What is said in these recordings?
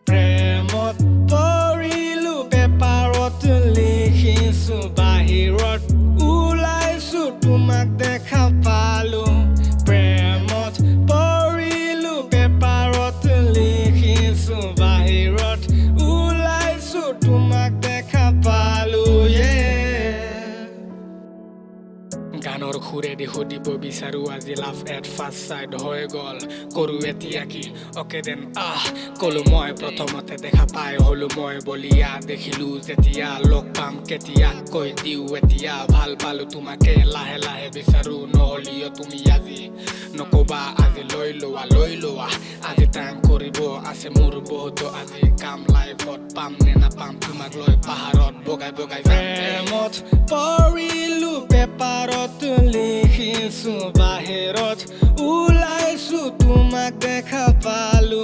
প্ৰেমত পৰিলো পেপাৰত লিখিছো বাহিৰত ওলাইছো তোমাক দেখা পালো প্ৰেমত পৰিলো পেপাৰত লিখিছো বাহিৰত ওলাইছো তোমাক দেখা পালো গানৰ সুৰেদি সুধিব বিচাৰো আজি লাভ এট ফাৰ্ষ্ট চাইড হৈ গ'ল কৰো এতিয়া কি অকে দেন কলো মই প্ৰথমতে দেখা পাই হলো মই বলিয়া দেখিলো যেতিয়া লগ পাম কেতিয়া কৈ দিও এতিয়া ভাল পালো তোমাকে লাহে লাহে বিচাৰো নহলিও তুমি আজি নকবা আজি লৈ লোৱা আজি টাইম কৰিব আছে মোৰ বহুত আজি কাম লাইফত পাম নে নাপাম তোমাক লৈ পাহাৰত বগাই প্ৰেমত পৰিলো পেপাৰত লিখিছো বাহিৰত ওলাইছো তোমাক দেখা পালো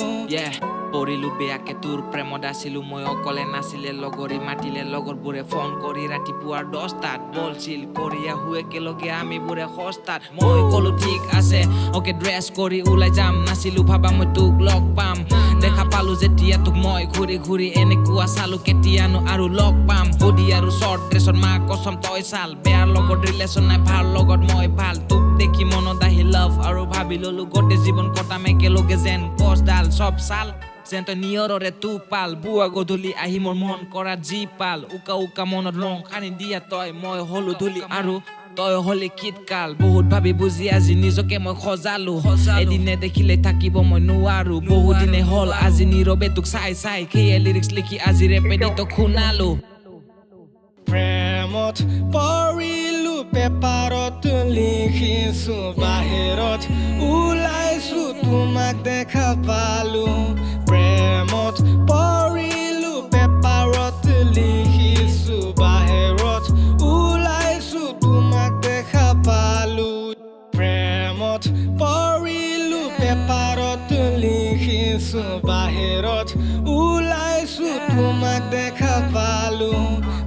পৰিলো বেয়াকে তোৰ প্ৰেমত আছিলো মই অকলে নাছিলে লগৰী মাতিলে লগৰবোৰে ফোন কৰি ৰাতিপুৱাৰ 10টাত বলছিল কৰি আহো একেলগে আমি বোৰে সস্তাত মই কলো ঠিক আছে অকে ড্ৰেছ কৰি ওলাই যাম নাছিলো ভাবা মই তোক লগ পাম দেখা পালো যেতিয়া তোক মই ঘূৰি এনেকুৱা চালো কেতিয়ানো আৰু লগ পাম বডি আৰু শৰ্ট ড্ৰেছত মা কসম তই চাল বেয়াৰ লগত ৰিলেশ্যন নাই ভাল লগত মই ভাল তোক দেখি মনত আহি লাভ আৰু ভাবি ললো গোটেই জীৱন কটাম একেলগে যেন গছডাল চব চাল যেন তই নিয়ৰৰে পাল বুৱা গধূলি আহি মোৰ মন কৰা যি পাল উকা মনত ৰং খানি দিয়া তই মই হলো ধূলি আৰু তই হলি শীতকাল বহুত ভাবি বুজি আজি নিজকে মই সজালো এদিনে দেখিলে থাকিব মই নোৱাৰো বহুত দিনে হল আজি নীৰৱে তোক চাই সেয়ে লিৰিক্স লিখি আজি ৰেপেডি তোক শুনালো প্ৰেমত পৰিলো পেপাৰত লিখিছো বাহিৰত ওলাইছো তোমাক দেখা পালো প্ৰেমত পৰিলো পেপাৰত লিখিছো বাহিৰত ওলাইছো তোমাক দেখা পালো প্ৰেমত পৰিলো পেপাৰত লিখিছো বাহিৰত ওলাইছো তোমাক দেখা পালো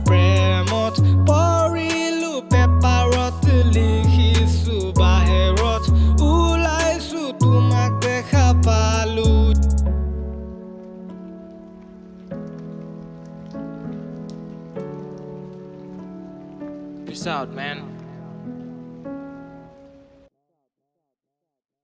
প্ৰেমত পৰিলো পেপাৰত লিখিছো বাহিৰত ওলাইছো তোমাক দেখা পালো Peace out, man.